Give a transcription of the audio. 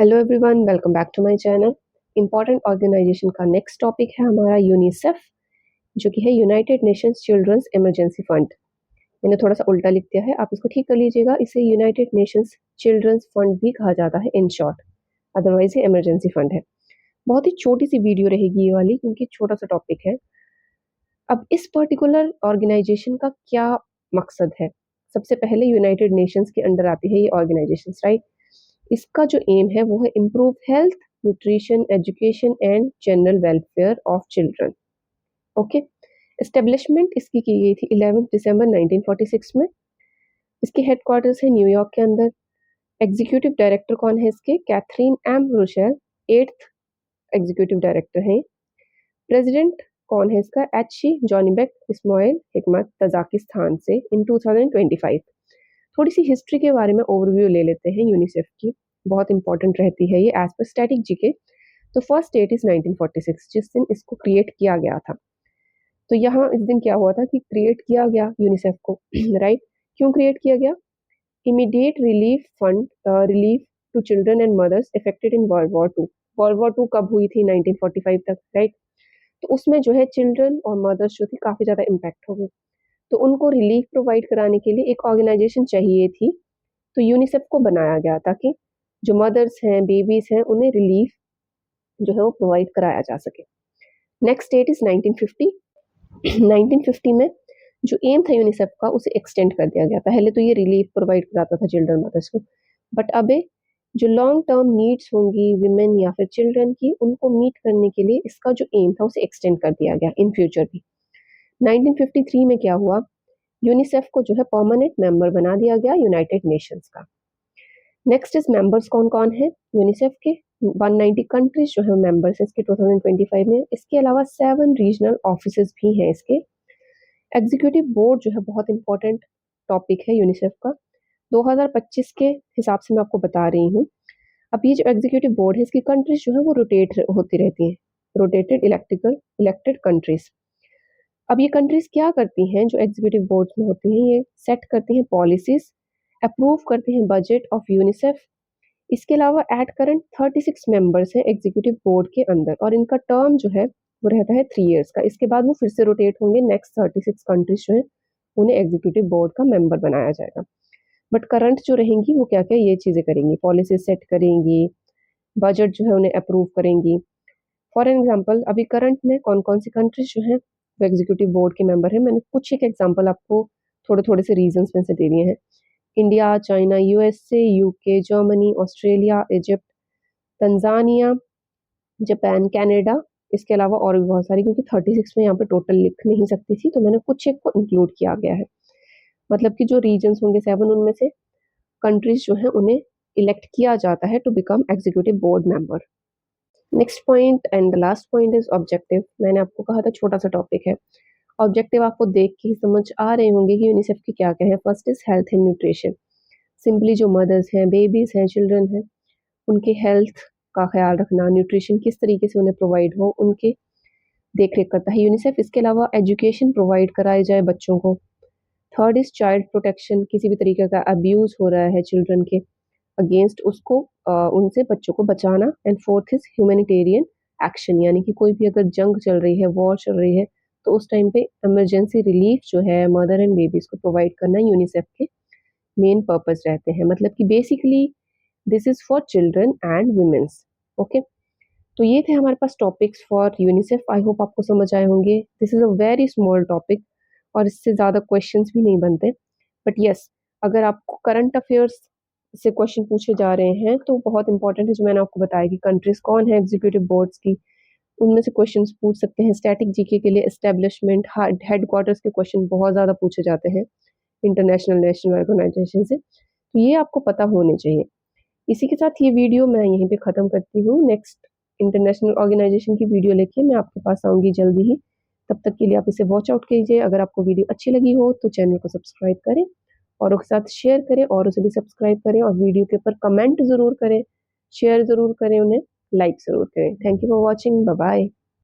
Hello everyone, welcome back to my channel. Important organization का next topic है हमारा UNICEF, जो कि है United Nations children's emergency fund. मैंने थोड़ा सा उल्टा लिख दिया है, आप इसको ठीक कर लीजिएगा। इसे यूनाइटेड नेशंस चिल्ड्रंस फंड भी कहा जाता है इन शॉर्ट, अदरवाइज ये इमरजेंसी फंड है। बहुत ही छोटी सी वीडियो रहेगी ये वाली, क्योंकि छोटा सा टॉपिक है। अब इस पर्टिकुलर ऑर्गेनाइजेशन का क्या मकसद है? सबसे पहले यूनाइटेड नेशंस के अंडर आती है ये ऑर्गेनाइजेशन, राइट। इसका जो एम है वो है improve health, nutrition, education and general welfare of children. Okay. Establishment इसकी की गई थी 11 दिसंबर 1946 में। इसके हेडक्वार्टर्स है न्यूयॉर्क के अंदर। एग्जीक्यूटिव डायरेक्टर कौन है इसके? Catherine M Russell, 8th executive director हैं। प्रेसिडेंट कौन है इसका? एची जॉनीबेक इस्माइल हिकमत, तजाकिस्तान से, इन 2025। थोड़ी सी हिस्ट्री के बारे में ओवरव्यू ले लेते हैं यूनिसेफ की, बहुत इंपॉर्टेंट रहती है ये एज पर स्टैटिक जीके। तो फर्स्ट डेट इज 1946, जिस दिन इसको क्रिएट किया गया था। तो यहाँ इस दिन क्या हुआ था कि क्रिएट किया गया यूनिसेफ को राइट। क्यों क्रिएट किया गया? Immediate relief fund, relief to children and mothers affected in world war 2। World war 2 कब हुई थी? 1945 तक, राइट। तो उसमें जो है चिल्ड्रन और मदर्स जो थी काफी ज्यादा इम्पैक्ट हो गई। तो उनको रिलीफ प्रोवाइड कराने के लिए एक ऑर्गेनाइजेशन चाहिए थी। तो यूनिसेफ को बनाया गया ताकि जो मदर्स हैं, बेबीज हैं, उन्हें रिलीफ जो है वो प्रोवाइड कराया जा सके। Next date is 1950। 1950 में जो एम था यूनिसेफ का उसे एक्सटेंड कर दिया गया। पहले तो ये रिलीफ प्रोवाइड कराता था चिल्ड्रन मदर्स को, बट अब जो लॉन्ग टर्म नीड्स होंगी विमेन या फिर चिल्ड्रन की, उनको मीट करने के लिए इसका जो एम था उसे एक्सटेंड कर दिया गया इन फ्यूचर भी। 1953 में क्या हुआ? यूनिसेफ को जो है परमानेंट मेंबर बना दिया गया यूनाइटेड नेशंस का। नेक्स्ट इज मेंबर्स कौन कौन है यूनिसेफ के? 190 कंट्रीज जो है मेंबर्स है इसके 2025 में। इसके अलावा 7 रीजनल ऑफिसेज भी हैं इसके। एग्जीक्यूटिव बोर्ड जो है बहुत इंपॉर्टेंट टॉपिक है यूनिसेफ का। 2025 के हिसाब से मैं आपको बता रही हूँ। अब ये जो एग्जीक्यूटिव बोर्ड है इसकी कंट्रीज जो है वो रोटेट होती रहती हैं, रोटेटेड इलेक्टेड कंट्रीज। अब ये कंट्रीज क्या करती हैं जो एग्जीक्यूटिव बोर्ड में होती हैं? ये सेट करती हैं पॉलिसीज, अप्रूव करती हैं बजट ऑफ यूनिसेफ। इसके अलावा एट करंट 36 मेंबर्स हैं एग्जीक्यूटिव बोर्ड के अंदर, और इनका टर्म जो है वो रहता है 3 इयर्स का। इसके बाद वो फिर से रोटेट होंगे, नेक्स्ट 36 कंट्रीज जो है उन्हें एग्जीक्यूटिव बोर्ड का मेंबर बनाया जाएगा। बट करंट जो रहेंगी वो क्या क्या ये चीज़ें करेंगी? पॉलिसी सेट करेंगी, बजट जो है उन्हें अप्रूव करेंगी। फॉर एग्जाम्पल अभी करंट में कौन कौन सी कंट्रीज जो है वो एग्जीक्यूटिव बोर्ड के मेंबर है, मैंने कुछ एक एग्जाम्पल आपको थोड़े थोड़े से रीजन्स में से दे दिए हैं। India, China, USA, UK, Germany, Australia, Egypt, Tanzania, Japan, Canada. इसके अलावा और भी बहुत सारी, क्योंकि 36 में यहाँ पे टोटल लिख नहीं सकती थी, तो मैंने कुछ एक को इंक्लूड किया गया है। मतलब कि जो रीजन्स होंगे 7, उनमें से कंट्रीज जो है उन्हें इलेक्ट किया जाता है to become executive board member. Next point and the last point is objective. मैंने आपको कहा था छोटा सा टॉपिक है। ऑब्जेक्टिव आपको देख के ही समझ आ रहे होंगे कि यूनिसेफ के क्या क्या है। First is health and nutrition. Simply जो मदर्स हैं, बेबीज हैं, चिल्ड्रन हैं, उनके हेल्थ का ख्याल रखना, न्यूट्रिशन किस तरीके से उन्हें प्रोवाइड हो, उनके देख रेख करता है यूनिसेफ। इसके अलावा एजुकेशन प्रोवाइड कराई जाए बच्चों को। Third is child protection. किसी भी तरीके का अब्यूज हो रहा है चिल्ड्रन के अगेंस्ट, उसको उनसे बच्चों को बचाना। And fourth is humanitarian action, यानी कि कोई भी अगर जंग चल रही है, वॉर चल रही है, तो उस टाइम पे इमरजेंसी रिलीफ जो है मदर एंड बेबीज को प्रोवाइड करना यूनिसेफ के मेन पर्पस रहते हैं। मतलब कि basically this is for children and womens. Okay. तो ये थे हमारे पास topics for UNICEF. I hope आपको समझ आए होंगे। This is a very small topic और इससे ज़्यादा क्वेश्चंस भी नहीं बनते। बट यस, अगर आपको करंट अफेयर्स से क्वेश्चन पूछे जा रहे हैं तो बहुत इंपॉर्टेंट है जो मैंने आपको बताया कि कंट्रीज कौन है एग्जीक्यूटिव बोर्ड्स की, उनमें से क्वेश्चंस पूछ सकते हैं। स्टैटिक जीके के लिए एस्टेब्लिशमेंट, हेडक्वार्टर्स के क्वेश्चन बहुत ज़्यादा पूछे जाते हैं इंटरनेशनल नेशनल ऑर्गेनाइजेशन से, तो ये आपको पता होने चाहिए। इसी के साथ ये वीडियो मैं यहीं पे ख़त्म करती हूँ। नेक्स्ट इंटरनेशनल ऑर्गेनाइजेशन की वीडियो लेके मैं आपके पास आऊँगी जल्दी ही। तब तक के लिए आप इसे वॉच आउट कीजिए। अगर आपको वीडियो अच्छी लगी हो तो चैनल को सब्सक्राइब करें, औरों के साथ शेयर करें, और उसे भी सब्सक्राइब करें, और वीडियो के ऊपर कमेंट ज़रूर करें, शेयर ज़रूर करें, उन्हें लाइक ज़रूर करें। Thank you for watching. Bye bye.